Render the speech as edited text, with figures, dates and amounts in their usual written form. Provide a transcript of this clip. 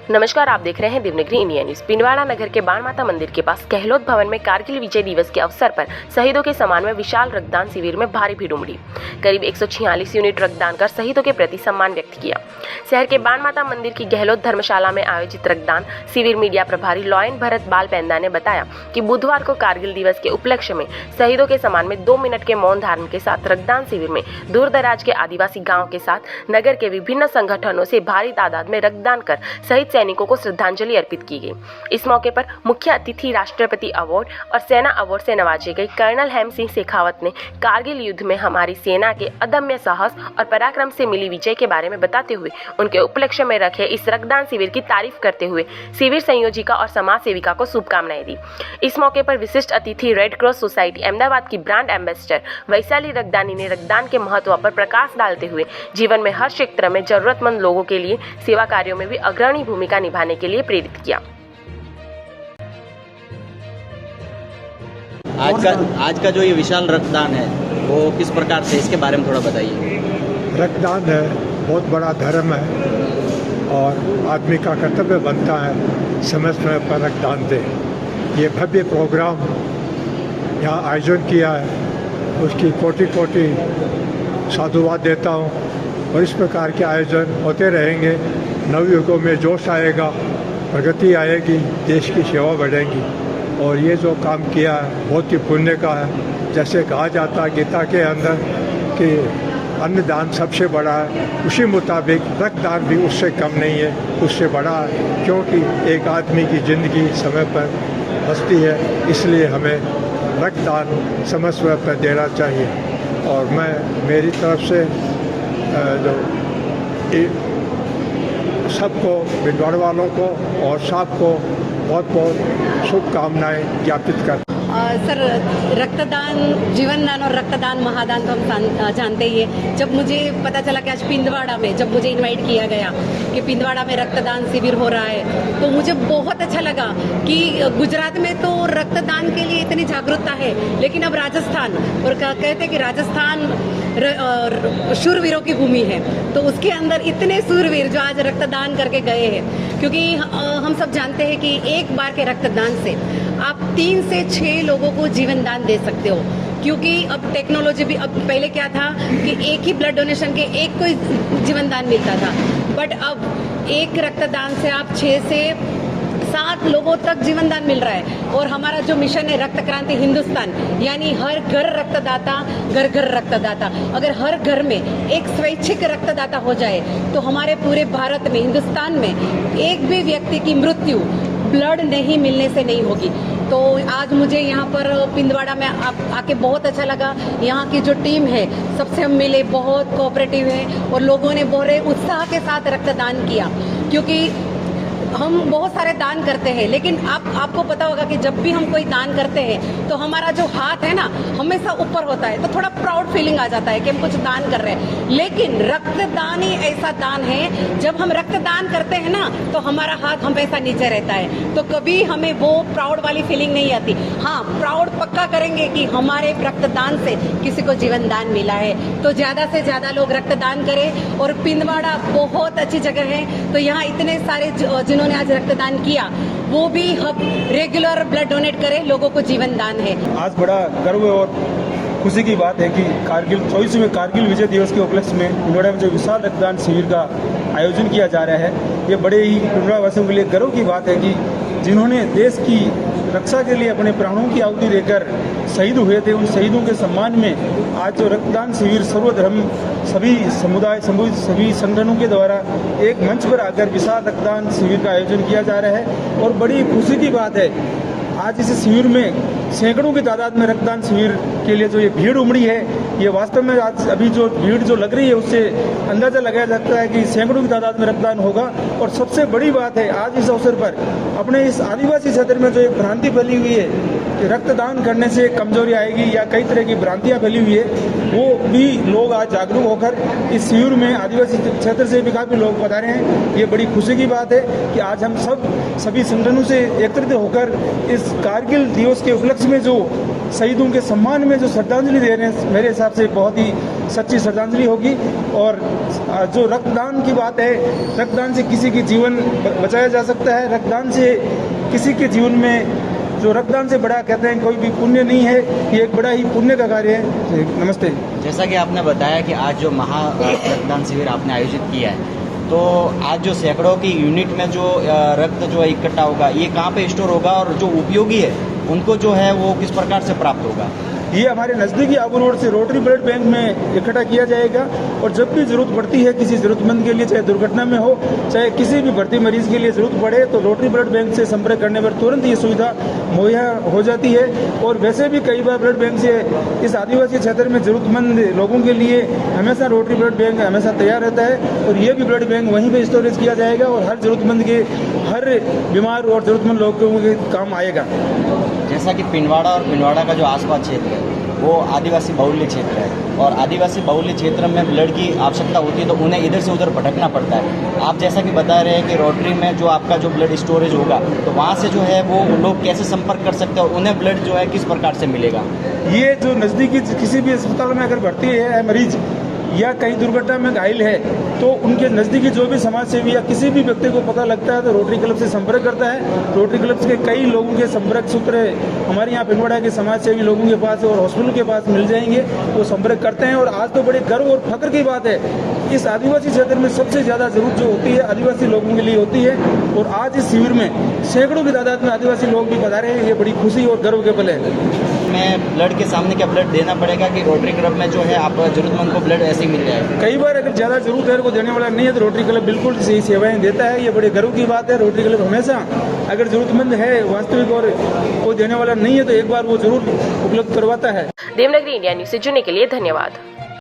नमस्कार, आप देख रहे हैं देवनागरी इंडिया न्यूज। पिंडवाड़ा नगर के बाण माता मंदिर के पास गहलोत भवन में कारगिल विजय दिवस के अवसर पर शहीदों के सम्मान में विशाल रक्तदान शिविर में भारी भीड़ उमड़ी। करीब 146 यूनिट रक्तदान कर शहीदों के प्रति सम्मान व्यक्त किया। शहर के बाण माता मंदिर की गहलोत धर्मशाला में आयोजित रक्तदान शिविर मीडिया प्रभारी लॉयन भरत बाल पेंदा ने बताया कि बुधवार को कारगिल दिवस के उपलक्ष्य में शहीदों के सम्मान में 2 मिनट के मौन धारण के साथ रक्तदान शिविर में दूर दराज के आदिवासी गाँव के साथ नगर के विभिन्न संगठनों से भारी तादाद में रक्तदान कर शहीद सैनिकों को श्रद्धांजलि अर्पित की गई। इस मौके पर मुख्य अतिथि राष्ट्रपति अवार्ड और सेना अवार्ड से नवाजे गए कर्नल हेम सिंह शेखावत ने कारगिल युद्ध में हमारी सेना के अदम्य साहस और पराक्रम से मिली विजय के बारे में बताते हुए उनके उपलक्ष्य में रखे इस रक्तदान शिविर की तारीफ करते हुए शिविर संयोजिका और समाज सेविका को शुभकामनाएं दी। इस मौके पर विशिष्ट अतिथि रेड क्रॉस सोसाइटी अहमदाबाद की ब्रांड एम्बेसडर वैशाली रक्तदानी ने रक्तदान के महत्व पर प्रकाश डालते हुए जीवन में हर क्षेत्र में जरूरतमंद लोगों के लिए सेवा कार्यों में भी अग्रणी भूमिका निभाने के लिए प्रेरित किया। आज का जो ये विशाल रक्तदान है वो किस प्रकार से, इसके बारे में थोड़ा बताइए। रक्तदान है बहुत बड़ा धर्म है और आदमी का कर्तव्य बनता है समय समय पर रक्तदान दे। ये भव्य प्रोग्राम यहाँ आयोजन किया है, उसकी कोटि कोटि साधुवाद देता हूँ और इस प्रकार के आयोजन होते रहेंगे। नवयुगों में जोश आएगा, प्रगति आएगी, देश की सेवा बढ़ेगी और ये जो काम किया है बहुत ही पुण्य का है। जैसे कहा जाता है गीता के अंदर कि अन्नदान सबसे बड़ा है, उसी मुताबिक रक्तदान भी उससे कम नहीं है, उससे बड़ा है, क्योंकि एक आदमी की ज़िंदगी समय पर बचती है। इसलिए हमें रक्तदान समय समय पर देना चाहिए और मैं मेरी तरफ से सबको, पिंडवाड़ा वालों को और सबको बहुत बहुत शुभकामनाएं ज्ञापित करता हूं। सर, रक्तदान जीवन दान और रक्तदान महादान तो हम जानते ही है। जब मुझे पता चला कि आज पिंडवाड़ा में, जब मुझे इनवाइट किया गया कि पिंडवाड़ा में रक्तदान शिविर हो रहा है, तो मुझे बहुत अच्छा लगा कि गुजरात में तो रक्तदान के लिए इतनी जागरूकता है, लेकिन अब राजस्थान, और कहते हैं कि राजस्थान शूरवीरों की भूमि है, तो उसके अंदर इतने शूरवीर जो आज रक्तदान करके गए हैं। क्योंकि हम सब जानते हैं कि एक बार के रक्तदान से आप 3 से 6 लोगों को जीवन दान दे सकते हो। क्योंकि अब टेक्नोलॉजी भी, अब पहले क्या था कि एक ही ब्लड डोनेशन के एक को जीवन दान मिलता था, बट अब एक रक्तदान से आप 6 से 7 लोगों तक जीवन दान मिल रहा है। और हमारा जो मिशन है रक्त क्रांति हिंदुस्तान, यानी हर घर रक्तदाता, घर घर रक्तदाता। अगर हर घर में एक स्वैच्छिक रक्तदाता हो जाए तो हमारे पूरे भारत में, हिंदुस्तान में एक भी व्यक्ति की मृत्यु ब्लड नहीं मिलने से नहीं होगी। तो आज मुझे यहाँ पर पिंडवाड़ा में आके बहुत अच्छा लगा। यहाँ की जो टीम है सबसे हम मिले, बहुत कोऑपरेटिव है और लोगों ने बड़े उत्साह के साथ रक्तदान किया। क्योंकि हम बहुत सारे दान करते हैं, लेकिन आपको पता होगा कि जब भी हम कोई दान करते हैं तो हमारा जो हाथ है ना हमेशा ऊपर होता है, तो थोड़ा प्राउड फीलिंग आ जाता है कि हम कुछ दान कर रहे हैं। लेकिन रक्तदान ही ऐसा दान है, जब हम रक्तदान करते हैं ना तो हमारा हाथ हमेशा नीचे रहता है, तो कभी हमें वो प्राउड वाली फीलिंग नहीं आती। हाँ, प्राउड पक्का करेंगे कि हमारे रक्तदान से किसी को जीवन दान मिला है। तो ज़्यादा से ज़्यादा लोग रक्तदान करें और पिंडवाड़ा बहुत अच्छी जगह है, तो यहाँ इतने सारे जिन्होंने आज रक्तदान किया वो भी हम रेगुलर ब्लड डोनेट करें, लोगों को जीवन दान है। आज बड़ा गर्व और खुशी की बात है कि कारगिल 24वें कारगिल विजय दिवस के उपलक्ष्य में पिंडवाड़ा में जो विशाल रक्तदान शिविर का आयोजन किया जा रहा है, ये बड़े ही पिंडवाड़ा वासियों के लिए गर्व की बात है कि जिन्होंने देश की रक्षा के लिए अपने प्राणों की आहुति देकर शहीद हुए थे, उन शहीदों के सम्मान में आज जो रक्तदान शिविर सर्वधर्म, सभी समुदाय, सभी संगठनों के द्वारा एक मंच पर आकर विशाल रक्तदान शिविर का आयोजन किया जा रहा है। और बड़ी खुशी की बात है आज इस शिविर में सैकड़ों की तादाद में रक्तदान शिविर के लिए जो ये भीड़ उमड़ी है, ये वास्तव में आज अभी जो भीड़ जो लग रही है उससे अंदाजा लगाया जाता है कि सैकड़ों की तादाद में रक्तदान होगा। और सबसे बड़ी बात है आज इस अवसर पर अपने इस आदिवासी क्षेत्र में जो एक भ्रांति फैली हुई है कि रक्तदान करने से कमजोरी आएगी या कई तरह की भ्रांतियां फैली हुई है, वो भी लोग आज जागरूक होकर इस शिविर में आदिवासी क्षेत्र से भी काफ़ी लोग पधारे हैं। ये बड़ी खुशी की बात है कि आज हम सभी संगठनों से एकत्रित होकर इस कारगिल दिवस के उपलक्ष्य में जो शहीदों के सम्मान में जो श्रद्धांजलि दे रहे हैं, मेरे साथ हिसाब से बहुत ही सच्ची श्रद्धांजलि होगी। और जो रक्तदान की बात है, रक्तदान से किसी की जीवन बचाया जा सकता है। रक्तदान से किसी के जीवन में, जो रक्तदान से बड़ा कहते हैं कोई भी पुण्य नहीं है, ये एक बड़ा ही पुण्य का कार्य है। नमस्ते। जैसा कि आपने बताया कि आज जो महा रक्तदान शिविर आपने आयोजित किया है, तो आज जो सैकड़ों की यूनिट में जो रक्त जो है इकट्ठा होगा, ये कहाँ पे स्टोर होगा और जो उपयोगी है उनको जो है वो किस प्रकार से प्राप्त होगा? ये हमारे नज़दीकी आबू रोड से रोटरी ब्लड बैंक में इकट्ठा किया जाएगा। और जब भी जरूरत पड़ती है किसी ज़रूरतमंद के लिए, चाहे दुर्घटना में हो, चाहे किसी भी भर्ती मरीज के लिए ज़रूरत पड़े, तो रोटरी ब्लड बैंक से संपर्क करने पर तुरंत ये सुविधा मुहैया हो जाती है। और वैसे भी कई बार ब्लड बैंक से इस आदिवासी क्षेत्र में ज़रूरतमंद लोगों के लिए हमेशा रोटरी ब्लड बैंक हमेशा तैयार रहता है। और ये भी ब्लड बैंक वहीं पर स्टोरेज किया जाएगा और हर ज़रूरतमंद के, हर बीमार और ज़रूरतमंद लोगों के काम आएगा। जैसा कि पिंडवाड़ा और पिंडवाड़ा का जो आसपास क्षेत्र है वो आदिवासी बाहुल्य क्षेत्र है, और आदिवासी बाहुल्य क्षेत्र में ब्लड की आवश्यकता होती है तो उन्हें इधर से उधर भटकना पड़ता है। आप जैसा कि बता रहे हैं कि रोटरी में जो आपका जो ब्लड स्टोरेज होगा, तो वहाँ से जो है वो लोग कैसे संपर्क कर सकते हैं और उन्हें ब्लड जो है किस प्रकार से मिलेगा? ये जो नज़दीकी किसी भी अस्पताल में अगर भर्ती है मरीज या कहीं दुर्घटना में घायल है, तो उनके नज़दीकी जो भी समाज सेवी या किसी भी व्यक्ति को पता लगता है तो रोटरी क्लब से संपर्क करता है। रोटरी क्लब के कई लोगों के संपर्क सूत्र हमारे यहाँ पिंडवाड़ा के समाज सेवी लोगों के पास और हॉस्पिटल के पास मिल जाएंगे, वो संपर्क करते हैं। और आज तो बड़े गर्व और फख्र की बात है, इस आदिवासी क्षेत्र में सबसे ज़्यादा ज़रूरत जो होती है आदिवासी लोगों के लिए होती है। और आज इस शिविर में सैकड़ों की तादाद में आदिवासी लोग भी पधारे हैं, ये बड़ी खुशी और गर्व के पल है। में ब्लड के सामने क्या ब्लड देना पड़ेगा कि रोटरी क्लब में जो है आप जरूरतमंद को ब्लड ऐसे ही मिल जाएगा? कई बार अगर ज़्यादा जरूरत है को देने वाला नहीं है तो रोटरी क्लब बिल्कुल सही सेवाएं देता है। ये बड़े गर्व की बात है। रोटरी क्लब हमेशा अगर जरूरतमंद है वास्तविक और कोई देने वाला नहीं है तो एक बार वो जरूर उपलब्ध करवाता है। देवनागरी इंडिया न्यूज़ से जुड़ने के लिए धन्यवाद।